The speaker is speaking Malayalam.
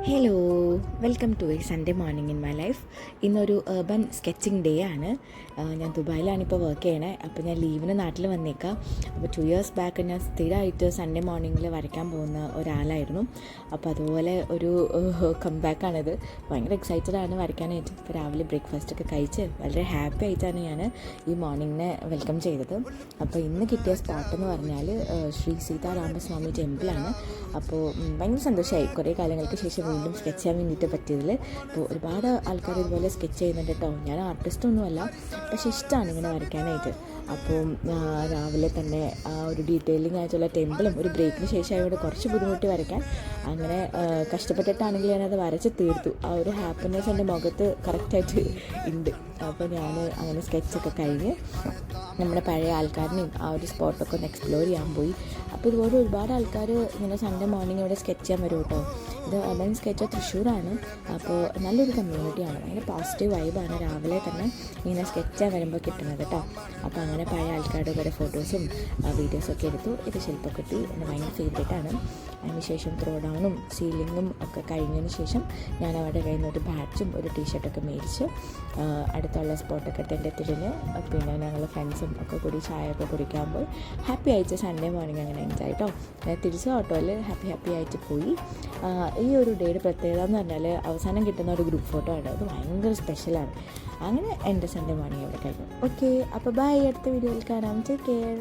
Hello, welcome to a Sunday morning in my life. ഇന്നൊരു urban സ്കെച്ചിങ് ഡേ ആണ്. ഞാൻ ദുബായിലാണിപ്പോൾ വർക്ക് ചെയ്യണേ. അപ്പോൾ ഞാൻ ലീവിന് നാട്ടിൽ വന്നേക്കാം. അപ്പോൾ 2 years ബാക്ക് ഞാൻ സ്ഥിരമായിട്ട് സൺഡേ മോർണിംഗിൽ വരയ്ക്കാൻ പോകുന്ന ഒരാളായിരുന്നു. അപ്പോൾ അതുപോലെ ഒരു കംബാക്കാണിത്. ഭയങ്കര എക്സൈറ്റഡ് ആണ് വരയ്ക്കാനായിട്ട്. ഇപ്പോൾ രാവിലെ ബ്രേക്ക്ഫാസ്റ്റൊക്കെ കഴിച്ച് വളരെ ഹാപ്പി ആയിട്ടാണ് ഞാൻ ഈ മോർണിംഗിനെ വെൽക്കം ചെയ്തത്. അപ്പോൾ ഇന്ന് കിട്ടിയ സ്പോട്ട് എന്ന് പറഞ്ഞാൽ ശ്രീ സീതാരാമസ്വാമി ടെമ്പിളാണ്. അപ്പോൾ ഭയങ്കര സന്തോഷമായി കുറേ കാലങ്ങൾക്ക് ശേഷം വീണ്ടും സ്കെച്ച് ചെയ്യാൻ വേണ്ടിയിട്ട് പറ്റിയതിൽ. അപ്പോൾ ഒരുപാട് ആൾക്കാർ ഇതുപോലെ സ്കെച്ച് ചെയ്യുന്നുണ്ട് കേട്ടോ. ഞാൻ ആർട്ടിസ്റ്റൊന്നുമല്ല, പക്ഷേ ഇഷ്ടമാണ് ഇങ്ങനെ വരയ്ക്കാനായിട്ട്. അപ്പോൾ രാവിലെ തന്നെ ആ ഒരു ഡീറ്റെയിലിംഗ് ആയിട്ടുള്ള ടെമ്പിളും ഒരു ബ്രേക്കിന് ശേഷമായതുകൊണ്ട് കുറച്ച് ബുദ്ധിമുട്ടി വരയ്ക്കാൻ. അങ്ങനെ കഷ്ടപ്പെട്ടിട്ടാണെങ്കിൽ ഞാനത് വരച്ച് തീർത്തു. ആ ഒരു ഹാപ്പിനെസ് എൻ്റെ മുഖത്ത് കറക്റ്റായിട്ട് ഉണ്ട്. അപ്പോൾ ഞാൻ അങ്ങനെ സ്കെച്ചൊക്കെ കഴിഞ്ഞ് നമ്മുടെ പഴയ ആൾക്കാരിനെയും ആ ഒരു സ്പോട്ടൊക്കെ ഒന്ന് എക്സ്പ്ലോർ ചെയ്യാൻ പോയി. അപ്പോൾ ഇതുപോലെ ഒരുപാട് ആൾക്കാർ ഇങ്ങനെ സൺഡേ മോർണിംഗ് ഇവിടെ സ്കെച്ച് ചെയ്യാൻ വരും കേട്ടോ. ഇത് urban സ്കെച്ച് തൃശ്ശൂരാണ്. അപ്പോൾ നല്ലൊരു കമ്മ്യൂണിറ്റിയാണ്, ഭയങ്കര പോസിറ്റീവ് വൈബാണ് രാവിലെ തന്നെ ഇങ്ങനെ സ്കെച്ച് ചെയ്യാൻ വരുമ്പോൾ കിട്ടുന്നത് കേട്ടോ. അപ്പോൾ അങ്ങനെ പഴയ ആൾക്കാരുടെ കൂടെ ഫോട്ടോസും വീഡിയോസൊക്കെ എടുത്തു. ഇത് ശില്പക്കുട്ടി എൻ്റെ ഭയങ്കര ഫേവറേറ്റാണ്. അതിന് ശേഷം ത്രോ ഡൗണും സീലിങ്ങും ഒക്കെ കഴിഞ്ഞതിന് ശേഷം ഞാൻ അവരുടെ കയ്യിൽ നിന്ന് ഒരു ബാഡ്ജും ഒരു ടീഷർട്ടൊക്കെ മേടിച്ച് അടുത്തുള്ള സ്പോട്ടൊക്കെ ടെൻ്റ് തിരിഞ്ഞ് പിന്നെ ഞങ്ങൾ ഫ്രണ്ട്സും ഒക്കെ കൂടി ചായ ഒക്കെ കുടിക്കാൻ പോയി ഹാപ്പി ആയിട്ട് സൺഡേ മോർണിംഗ് അങ്ങനെ എൻജോയ് ആയിട്ടോ. തിരിച്ച് ഓട്ടോയിൽ ഹാപ്പി ആയിട്ട് പോയി. ഈ ഒരു ഡേയുടെ പ്രത്യേകത എന്ന് പറഞ്ഞാൽ അവസാനം കിട്ടുന്ന ഒരു ഗ്രൂപ്പ് ഫോട്ടോ ആണ്. അത് ഭയങ്കര സ്പെഷ്യലാണ്. അങ്ങനെ എൻ്റെ സൺഡേ മോർണിംഗ് ഇവിടെ കഴിഞ്ഞു. ഓക്കെ, അപ്പോൾ ബൈ, അടുത്ത വീഡിയോയിൽ കാണാം. Take care.